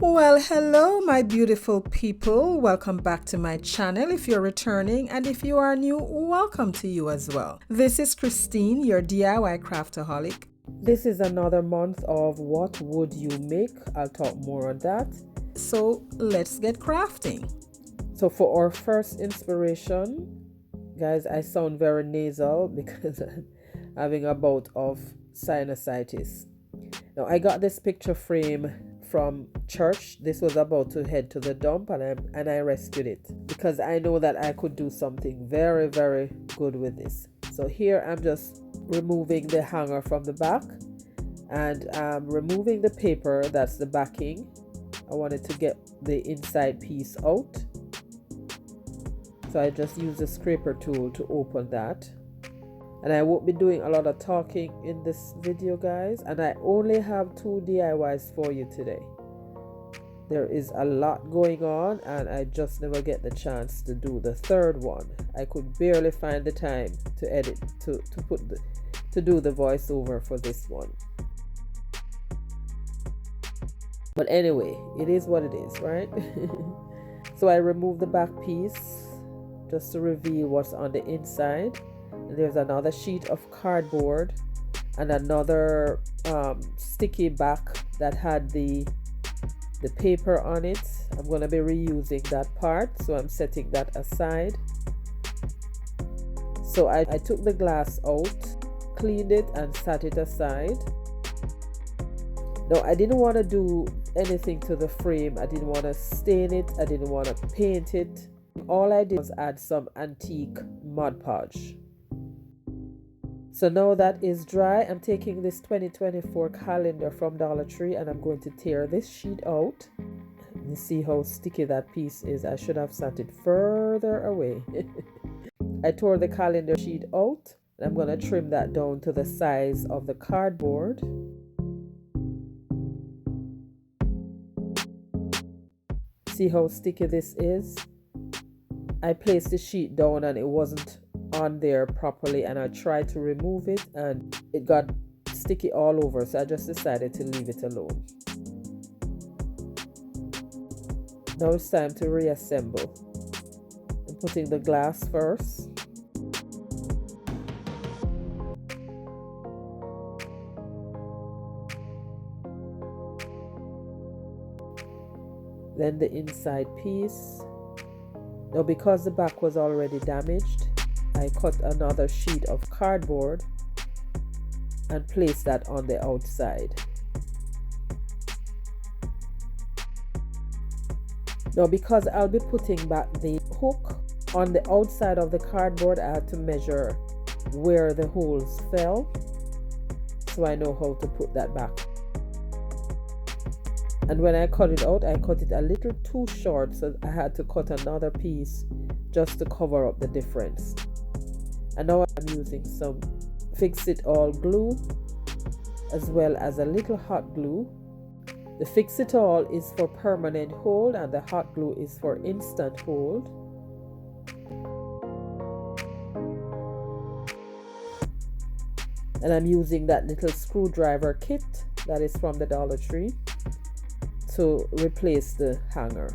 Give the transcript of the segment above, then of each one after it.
Well, hello my beautiful people. Welcome back to my channel if you're returning, and if you are new, welcome to you as well. This is Christine, your DIY craftaholic. This is another month of what would you make? I'll talk more on that. So let's get crafting. So for our first inspiration, guys, I sound very nasal because I'm having a bout of sinusitis. Now I got this picture frame from church. This was about to head to the dump, and I rescued it because I know that I could do something very, very good with this. So here I'm just removing the hanger from the back, and removing the paper that's the backing. I wanted to get the inside piece out, so I just use the scraper tool to open that. And I won't be doing a lot of talking in this video, guys, and I only have 2 DIYs for you today. There is a lot going on, and I just never get the chance to do the third one. I could barely find the time to edit, to do the voiceover for this one. But anyway, it is what it is, right? So I removed the back piece just to reveal what's on the inside. There's another sheet of cardboard and another sticky back that had the paper on it. I'm going to be reusing that part, so I'm setting that aside. So I took the glass out, cleaned it, and set it aside. Now I didn't want to do anything to the frame. I didn't want to stain it. I didn't want to paint it. All I did was add some antique Mod Podge. So now that is dry, I'm taking this 2024 calendar from Dollar Tree, and I'm going to tear this sheet out. You see how sticky that piece is. I should have sat it further away. I tore the calendar sheet out, and I'm going to trim that down to the size of the cardboard. See how sticky this is? I placed the sheet down and it wasn't on there properly, and I tried to remove it and it got sticky all over, so I just decided to leave it alone. Now it's time to reassemble. I'm putting the glass first. Then the inside piece. Now because the back was already damaged, I cut another sheet of cardboard and placed that on the outside. Now because I'll be putting back the hook on the outside of the cardboard, I had to measure where the holes fell, so I know how to put that back. And when I cut it out, I cut it a little too short, so I had to cut another piece just to cover up the difference. And now I'm using some fix-it-all glue as well as a little hot glue. The fix-it-all is for permanent hold and the hot glue is for instant hold. And I'm using that little screwdriver kit that is from the Dollar Tree to replace the hanger.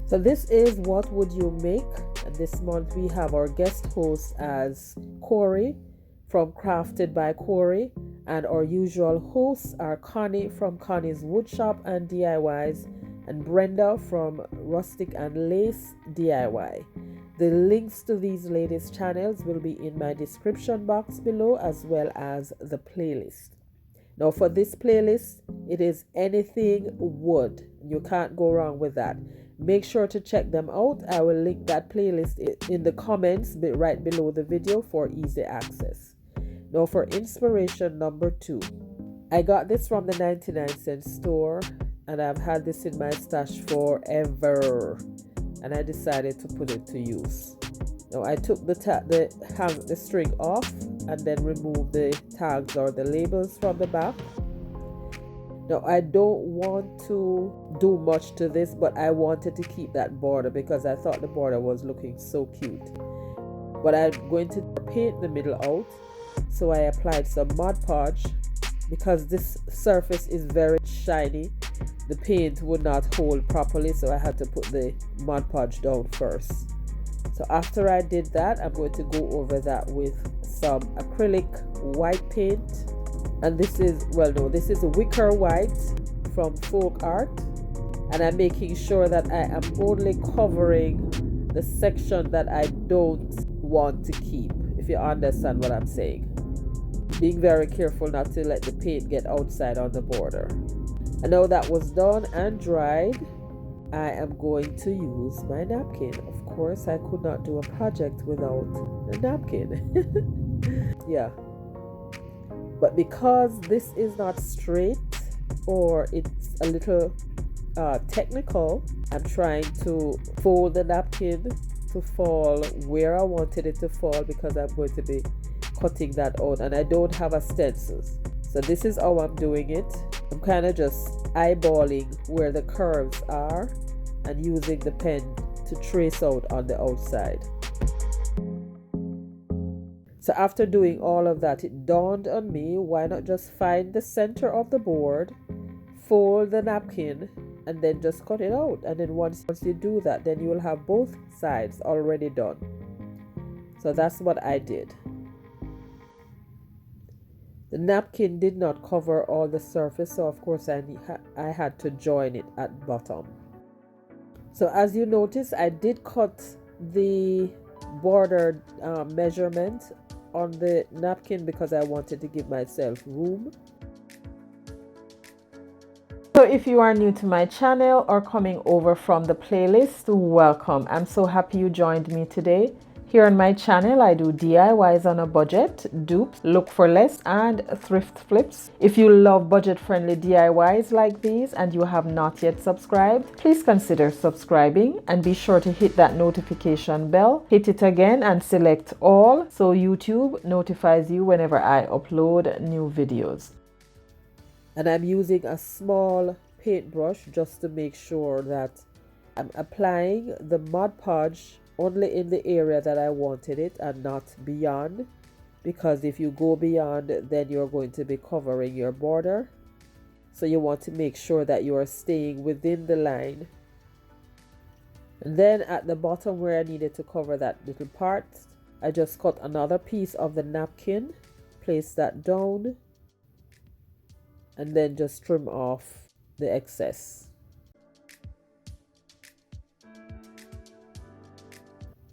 So this is what would you make, and this month we have our guest host as Corie from Crafted by Corie, and our usual hosts are Connie from Connie's Woodshop and DIYs and Brenda from Rustic and Lace DIY. The links to these latest channels will be in my description box below, as well as the playlist. Now for this playlist, it is anything wood. You can't go wrong with that. Make sure to check them out. I will link that playlist in the comments right below the video for easy access. Now for inspiration number 2. I got this from the 99-cent store, and I've had this in my stash forever, and I decided to put it to use. Now I took the string off and then removed the tags or the labels from the back. Now I don't want to do much to this, but I wanted to keep that border because I thought the border was looking so cute. But I'm going to paint the middle out, so I applied some Mod Podge. Because this surface is very shiny, the paint would not hold properly, so I had to put the Mod Podge down first. So after I did that, I'm going to go over that with some acrylic white paint. And this is a wicker white from Folk Art. And I'm making sure that I am only covering the section that I don't want to keep, if you understand what I'm saying. Being very careful not to let the paint get outside on the border. And now that was done and dried, I am going to use my napkin. Of course, I could not do a project without a napkin. Yeah. But because this is not straight, or it's a little technical, I'm trying to fold the napkin to fall where I wanted it to fall, because I'm going to be cutting that out and I don't have a stencil. So this is how I'm doing it. I'm kind of just eyeballing where the curves are and using the pen to trace out on the outside. So after doing all of that, it dawned on me, why not just find the center of the board, fold the napkin, and then just cut it out. And then once you do that, then you will have both sides already done. So that's what I did. The napkin did not cover all the surface, so of course I had to join it at bottom. So as you notice, I did cut the border measurement on the napkin because I wanted to give myself room. So if you are new to my channel or coming over from the playlist, welcome. I'm so happy you joined me today. Here on my channel, I do DIYs on a budget, dupes, look for less, and thrift flips. If you love budget-friendly DIYs like these and you have not yet subscribed, please consider subscribing and be sure to hit that notification bell. Hit it again and select all so YouTube notifies you whenever I upload new videos. And I'm using a small paintbrush just to make sure that I'm applying the Mod Podge only in the area that I wanted it and not beyond, because if you go beyond, then you're going to be covering your border. So you want to make sure that you are staying within the line. And then at the bottom where I needed to cover that little part, I just cut another piece of the napkin, place that down, and then just trim off the excess.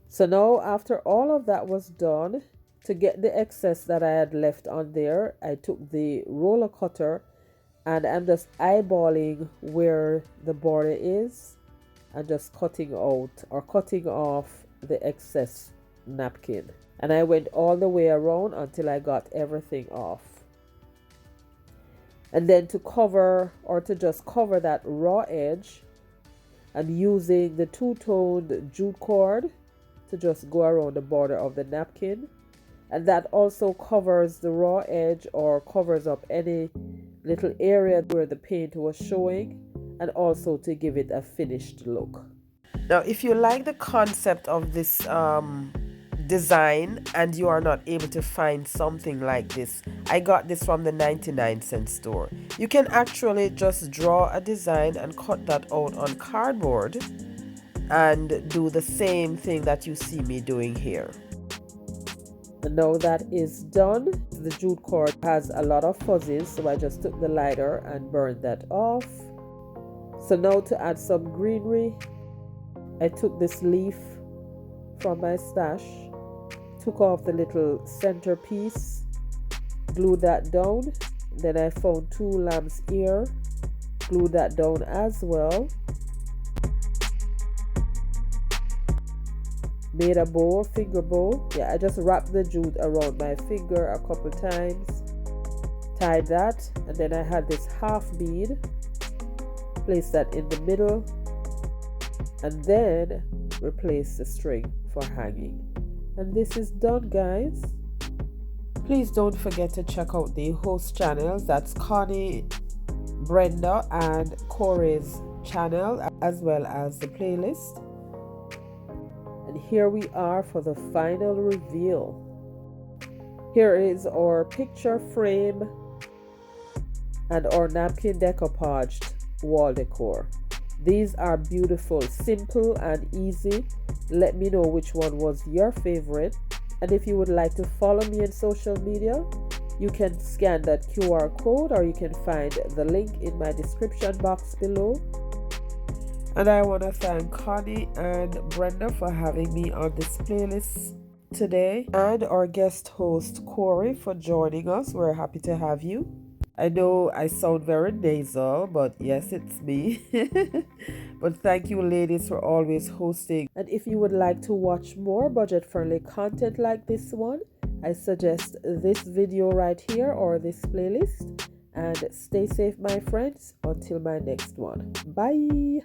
So now after all of that was done, to get the excess that I had left on there, I took the roller cutter and I'm just eyeballing where the border is and just cutting out or cutting off the excess napkin. And I went all the way around until I got everything off. And then to cover or to just cover that raw edge, I'm using the two-toned jute cord to just go around the border of the napkin, and that also covers the raw edge or covers up any little area where the paint was showing, and also to give it a finished look. Now if you like the concept of this design and you are not able to find something like this, I got this from the 99-cent store. You can actually just draw a design and cut that out on cardboard and do the same thing that you see me doing here. And now that is done, the jute cord has a lot of fuzzies, so I just took the lighter and burned that off. So now to add some greenery, I took this leaf from my stash, took off the little centerpiece, glued that down. Then I found 2 lamb's ear, glued that down as well. Made a bow, finger bow. Yeah, I just wrapped the jute around my finger a couple times, tied that, and then I had this half bead, place that in the middle, and then replace the string for hanging. And this is done, guys. Please don't forget to check out the host channels. That's Connie, Brenda and Corie's channel, as well as the playlist. And here we are for the final reveal. Here is our picture frame and our napkin decoupaged wall decor. These are beautiful, simple and easy. Let me know which one was your favorite. And if you would like to follow me on social media, you can scan that QR code, or you can find the link in my description box below. And I want to thank Connie and Brenda for having me on this playlist today, and our guest host Corie for joining us. We're happy to have you. I know I sound very nasal, but yes, it's me. But thank you, ladies, for always hosting. And if you would like to watch more budget-friendly content like this one, I suggest this video right here or this playlist. And stay safe, my friends, until my next one. Bye.